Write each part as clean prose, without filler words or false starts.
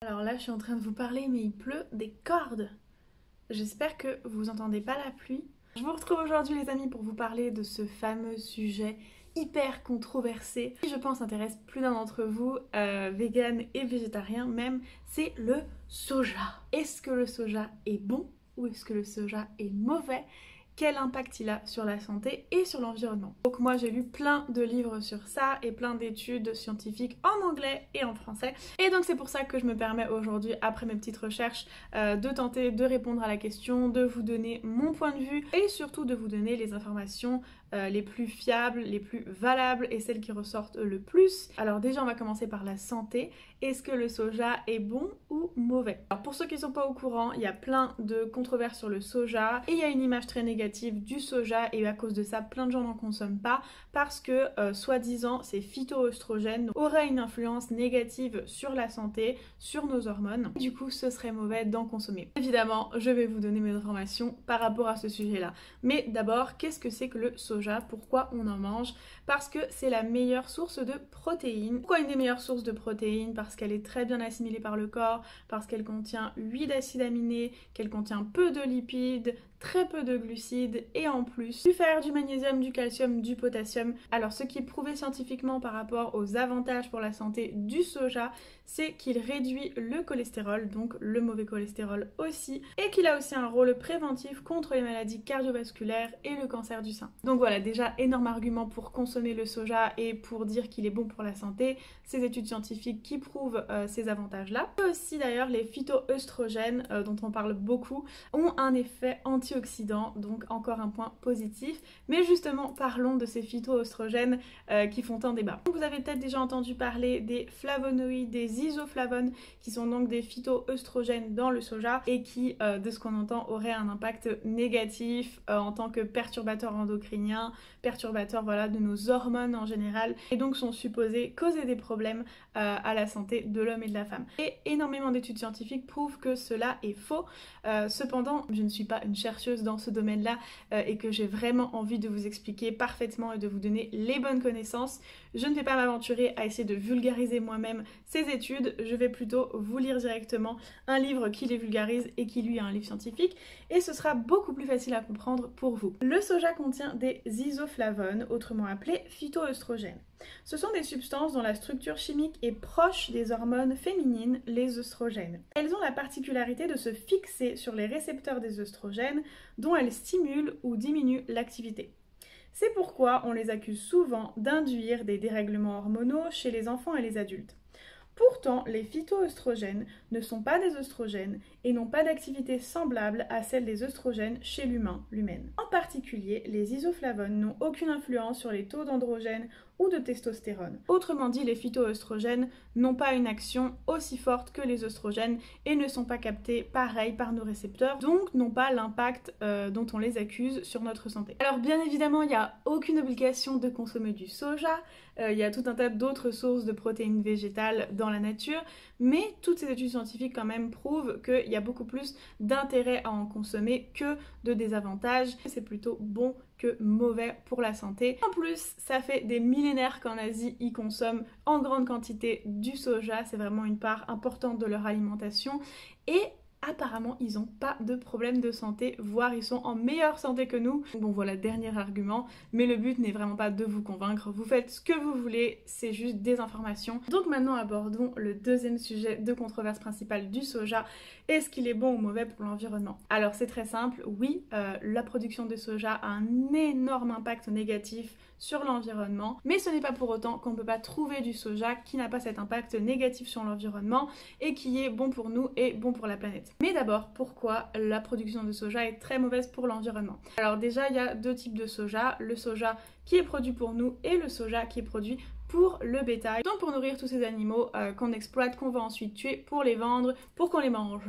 Alors là, je suis en train de vous parler, mais il pleut des cordes. J'espère que vous entendez pas la pluie. Je vous retrouve aujourd'hui, les amis, pour vous parler de ce fameux sujet hyper controversé qui, je pense, intéresse plus d'un d'entre vous, vegan et végétarien même, c'est le soja. Est-ce que le soja est bon ou est-ce que le soja est mauvais? Quel impact il a sur la santé et sur l'environnement. Donc moi j'ai lu plein de livres sur ça et plein d'études scientifiques en anglais et en français. Et donc c'est pour ça que je me permets aujourd'hui, après mes petites recherches, de tenter de répondre à la question, de vous donner mon point de vue et surtout de vous donner les informations les plus fiables, les plus valables et celles qui ressortent le plus. Alors déjà on va commencer par la santé. Est-ce que le soja est bon ou mauvais? Alors pour ceux qui ne sont pas au courant, il y a plein de controverses sur le soja et il y a une image très négative du soja et à cause de ça plein de gens n'en consomment pas parce que soi-disant ces phytoœstrogènes auraient une influence négative sur la santé, sur nos hormones. Du coup ce serait mauvais d'en consommer. Évidemment je vais vous donner mes informations par rapport à ce sujet là. Mais d'abord qu'est-ce que c'est que le soja? Pourquoi on en mange? Parce que c'est la meilleure source de protéines. Pourquoi une des meilleures sources de protéines? Parce qu'elle est très bien assimilée par le corps, parce qu'elle contient 8 acides aminés, qu'elle contient peu de lipides, très peu de glucides et en plus du fer, du magnésium, du calcium, du potassium. Alors ce qui est prouvé scientifiquement par rapport aux avantages pour la santé du soja, c'est qu'il réduit le cholestérol, donc le mauvais cholestérol aussi, et qu'il a aussi un rôle préventif contre les maladies cardiovasculaires et le cancer du sein. Donc voilà, déjà énorme argument pour consommer le soja et pour dire qu'il est bon pour la santé, ces études scientifiques qui prouvent ces avantages-là. Et aussi d'ailleurs les phytoœstrogènes dont on parle beaucoup ont un effet antioxydant, donc encore un point positif. Mais justement, parlons de ces phytoœstrogènes qui font tant débat. Vous avez peut-être déjà entendu parler des flavonoïdes, des isoflavones, qui sont donc des phytoœstrogènes dans le soja et qui, de ce qu'on entend, auraient un impact négatif en tant que perturbateurs endocriniens, perturbateurs voilà, de nos hormones en général, et donc sont supposés causer des problèmes à la santé de l'homme et de la femme. Et énormément d'études scientifiques prouvent que cela est faux. Cependant, je ne suis pas une chercheuse dans ce domaine-là et que j'ai vraiment envie de vous expliquer parfaitement et de vous donner les bonnes connaissances. Je ne vais pas m'aventurer à essayer de vulgariser moi-même ces études, je vais plutôt vous lire directement un livre qui les vulgarise et qui lui est un livre scientifique et ce sera beaucoup plus facile à comprendre pour vous. Le soja contient des isoflavones, autrement appelés phytoœstrogènes. Ce sont des substances dont la structure chimique est proche des hormones féminines, les œstrogènes. Elles ont la particularité de se fixer sur les récepteurs des œstrogènes dont elles stimulent ou diminuent l'activité. C'est pourquoi on les accuse souvent d'induire des dérèglements hormonaux chez les enfants et les adultes. Pourtant, les phytoœstrogènes ne sont pas des œstrogènes et n'ont pas d'activité semblable à celle des œstrogènes chez l'humain, l'humaine. En particulier, les isoflavones n'ont aucune influence sur les taux d'androgène ou de testostérone. Autrement dit, les phytoœstrogènes n'ont pas une action aussi forte que les œstrogènes et ne sont pas captés pareil par nos récepteurs, donc n'ont pas l'impact dont on les accuse sur notre santé. Alors bien évidemment, il n'y a aucune obligation de consommer du soja, il y a tout un tas d'autres sources de protéines végétales dans la nature, mais toutes ces études scientifiques quand même prouvent qu'il y a beaucoup plus d'intérêt à en consommer que de désavantages. C'est plutôt bon que mauvais pour la santé. En plus, ça fait des millénaires qu'en Asie, ils consomment en grande quantité du soja, c'est vraiment une part importante de leur alimentation et apparemment, ils n'ont pas de problème de santé, voire ils sont en meilleure santé que nous. Bon voilà, dernier argument, mais le but n'est vraiment pas de vous convaincre, vous faites ce que vous voulez, c'est juste des informations. Donc maintenant abordons le deuxième sujet de controverse principale du soja, est-ce qu'il est bon ou mauvais pour l'environnement? Alors c'est très simple, oui, la production de soja a un énorme impact négatif sur l'environnement, mais ce n'est pas pour autant qu'on ne peut pas trouver du soja qui n'a pas cet impact négatif sur l'environnement et qui est bon pour nous et bon pour la planète. Mais d'abord, pourquoi la production de soja est très mauvaise pour l'environnement? Alors déjà, il y a deux types de soja, le soja qui est produit pour nous et le soja qui est produit pour le bétail, donc pour nourrir tous ces animaux qu'on exploite, qu'on va ensuite tuer pour les vendre, pour qu'on les mange.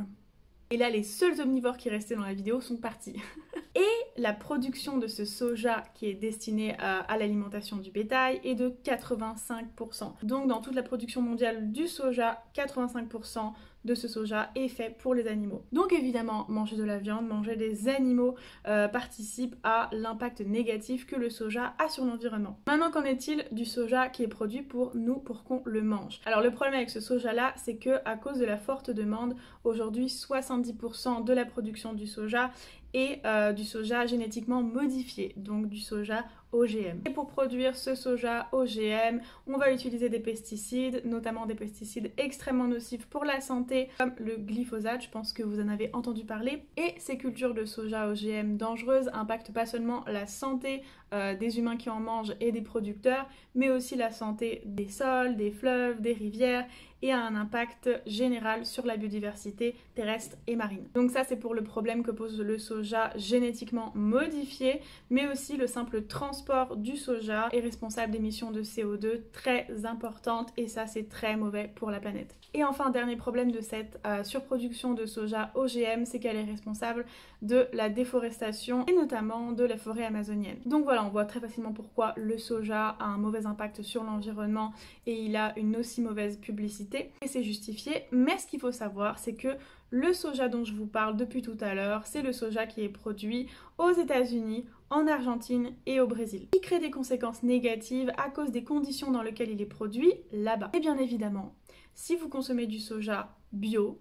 Et là, les seuls omnivores qui restaient dans la vidéo sont partis. Et la production de ce soja qui est destiné à l'alimentation du bétail est de 85%. Donc dans toute la production mondiale du soja, 85% de ce soja est fait pour les animaux. Donc évidemment, manger de la viande, manger des animaux participe à l'impact négatif que le soja a sur l'environnement. Maintenant, qu'en est-il du soja qui est produit pour nous, pour qu'on le mange? Alors le problème avec ce soja-là, c'est que à cause de la forte demande, aujourd'hui 70% de la production du soja et du soja génétiquement modifié, donc du soja OGM. Et pour produire ce soja OGM, on va utiliser des pesticides, notamment des pesticides extrêmement nocifs pour la santé, comme le glyphosate, je pense que vous en avez entendu parler. Et ces cultures de soja OGM dangereuses impactent pas seulement la santé des humains qui en mangent et des producteurs, mais aussi la santé des sols, des fleuves, des rivières, et a un impact général sur la biodiversité terrestre et marine. Donc ça, c'est pour le problème que pose le soja génétiquement modifié, mais aussi le simple transport du soja est responsable d'émissions de CO2 très importantes, et ça, c'est très mauvais pour la planète. Et enfin, dernier problème de cette surproduction de soja OGM, c'est qu'elle est responsable de la déforestation et notamment de la forêt amazonienne. Donc voilà, on voit très facilement pourquoi le soja a un mauvais impact sur l'environnement et il a une aussi mauvaise publicité, et c'est justifié. Mais ce qu'il faut savoir, c'est que le soja dont je vous parle depuis tout à l'heure, c'est le soja qui est produit aux États-Unis, en Argentine et au Brésil, qui crée des conséquences négatives à cause des conditions dans lesquelles il est produit là-bas. Et bien évidemment, si vous consommez du soja bio,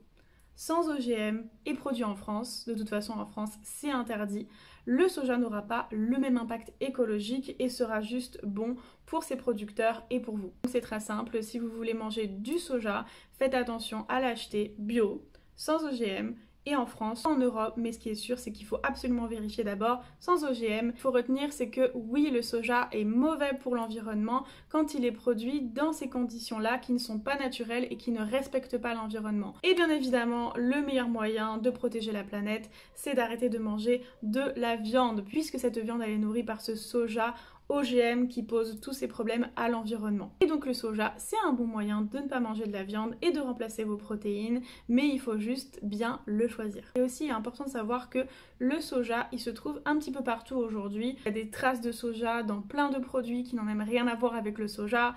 sans OGM et produit en France, de toute façon en France c'est interdit, le soja n'aura pas le même impact écologique et sera juste bon pour ses producteurs et pour vous. C'est très simple, si vous voulez manger du soja, faites attention à l'acheter bio, sans OGM, et en France, en Europe, mais ce qui est sûr, c'est qu'il faut absolument vérifier d'abord sans OGM. Il faut retenir, c'est que oui, le soja est mauvais pour l'environnement quand il est produit dans ces conditions-là qui ne sont pas naturelles et qui ne respectent pas l'environnement. Et bien évidemment, le meilleur moyen de protéger la planète, c'est d'arrêter de manger de la viande, puisque cette viande, elle est nourrie par ce soja OGM qui pose tous ces problèmes à l'environnement. Et donc le soja, c'est un bon moyen de ne pas manger de la viande et de remplacer vos protéines, mais il faut juste bien le choisir. Et aussi, il est important de savoir que le soja, il se trouve un petit peu partout aujourd'hui. Il y a des traces de soja dans plein de produits qui n'ont même rien à voir avec le soja,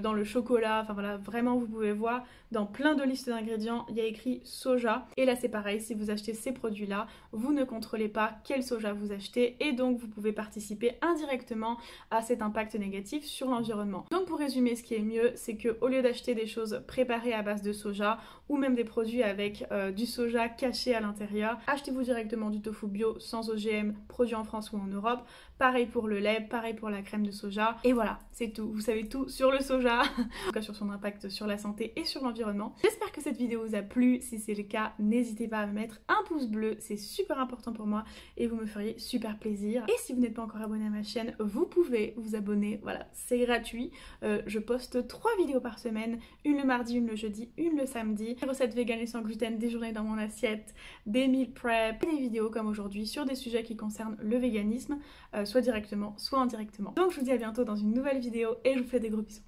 dans le chocolat, enfin voilà, vraiment vous pouvez voir, dans plein de listes d'ingrédients, il y a écrit soja. Et là c'est pareil, si vous achetez ces produits-là, vous ne contrôlez pas quel soja vous achetez et donc vous pouvez participer indirectement à cet impact négatif sur l'environnement. Donc pour résumer, ce qui est mieux, c'est que au lieu d'acheter des choses préparées à base de soja ou même des produits avec du soja caché à l'intérieur, achetez-vous directement du tofu bio sans OGM produit en France ou en Europe. Pareil pour le lait, pareil pour la crème de soja. Et voilà, c'est tout. Vous savez tout sur le soja, en tout cas sur son impact sur la santé et sur l'environnement. J'espère que cette vidéo vous a plu. Si c'est le cas, n'hésitez pas à me mettre un pouce bleu, c'est super important pour moi et vous me feriez super plaisir. Et si vous n'êtes pas encore abonné à ma chaîne, vous pouvez vous abonner, voilà, c'est gratuit. Je poste 3 vidéos par semaine, une le mardi, une le jeudi, une le samedi. Des recettes vegan et sans gluten, des journées dans mon assiette, des meal prep, et des vidéos comme aujourd'hui sur des sujets qui concernent le véganisme, soit directement, soit indirectement. Donc je vous dis à bientôt dans une nouvelle vidéo et je vous fais des gros bisous.